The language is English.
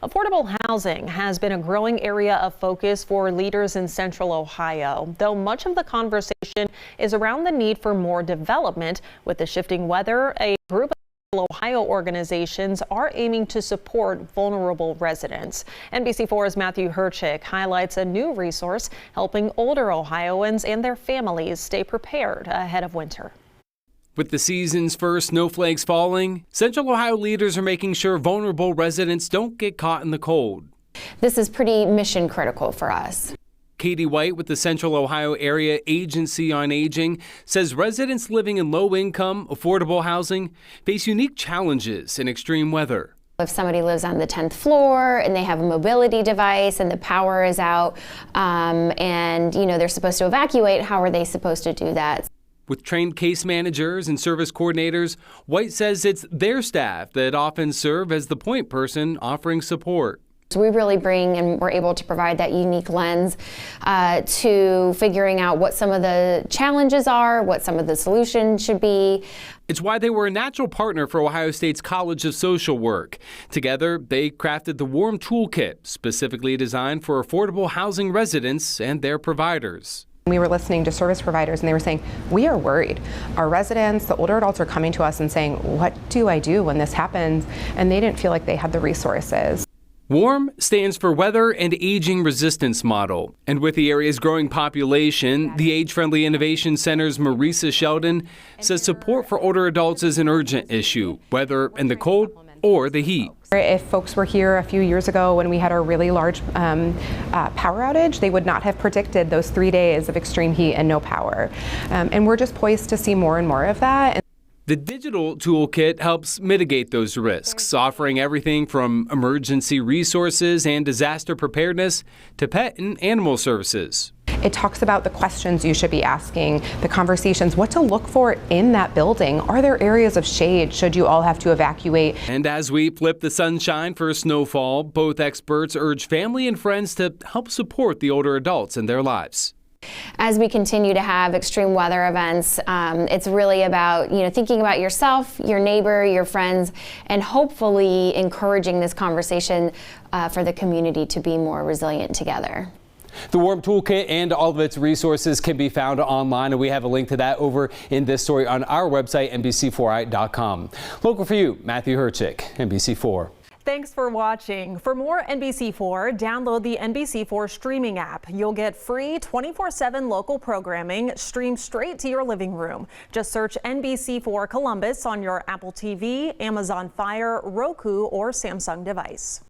Affordable housing has been a growing area of focus for leaders in Central Ohio, though much of the conversation is around the need for more development. With the shifting weather, a group of Ohio organizations are aiming to support vulnerable residents. NBC4's Matthew Herchick highlights a new resource helping older Ohioans and their families stay prepared ahead of winter. With the season's first snowflakes falling, Central Ohio leaders are making sure vulnerable residents don't get caught in the cold. This is pretty mission critical for us. Katie White with the Central Ohio Area Agency on Aging says residents living in low-income, affordable housing face unique challenges in extreme weather. If somebody lives on the 10th floor and they have a mobility device and the power is out and they're supposed to evacuate, how are they supposed to do that? With trained case managers and service coordinators, White says it's their staff that often serve as the point person offering support. So we really bring and we're able to provide that unique lens to figuring out what some of the challenges are, what some of the solutions should be. It's why they were a natural partner for Ohio State's College of Social Work. Together, they crafted the Warm Toolkit, specifically designed for affordable housing residents and their providers. We were listening to service providers and they were saying, we are worried. Our residents, the older adults are coming to us and saying, what do I do when this happens? And they didn't feel like they had the resources. WARM stands for Weather and Aging Resistance Model. And with the area's growing population, the Age-Friendly Innovation Center's Marisa Sheldon says support for older adults is an urgent issue, whether in the cold or the heat. If folks were here a few years ago when we had our really large power outage, they would not have predicted those 3 days of extreme heat and no power. And we're just poised to see more and more of that. The digital toolkit helps mitigate those risks, offering everything from emergency resources and disaster preparedness to pet and animal services. It talks about the questions you should be asking, the conversations, what to look for in that building. Are there areas of shade should you all have to evacuate? And as we flip the sunshine for snowfall, both experts urge family and friends to help support the older adults in their lives. As we continue to have extreme weather events, it's really about thinking about yourself, your neighbor, your friends, and hopefully encouraging this conversation for the community to be more resilient together. The Warm Toolkit and all of its resources can be found online, and we have a link to that over in this story on our website, NBC4i.com. Local for you, Matthew Herchick, NBC4. Thanks for watching. For more NBC4, download the NBC4 streaming app. You'll get free 24/7 local programming streamed straight to your living room. Just search NBC4 Columbus on your Apple TV, Amazon Fire, Roku, or Samsung device.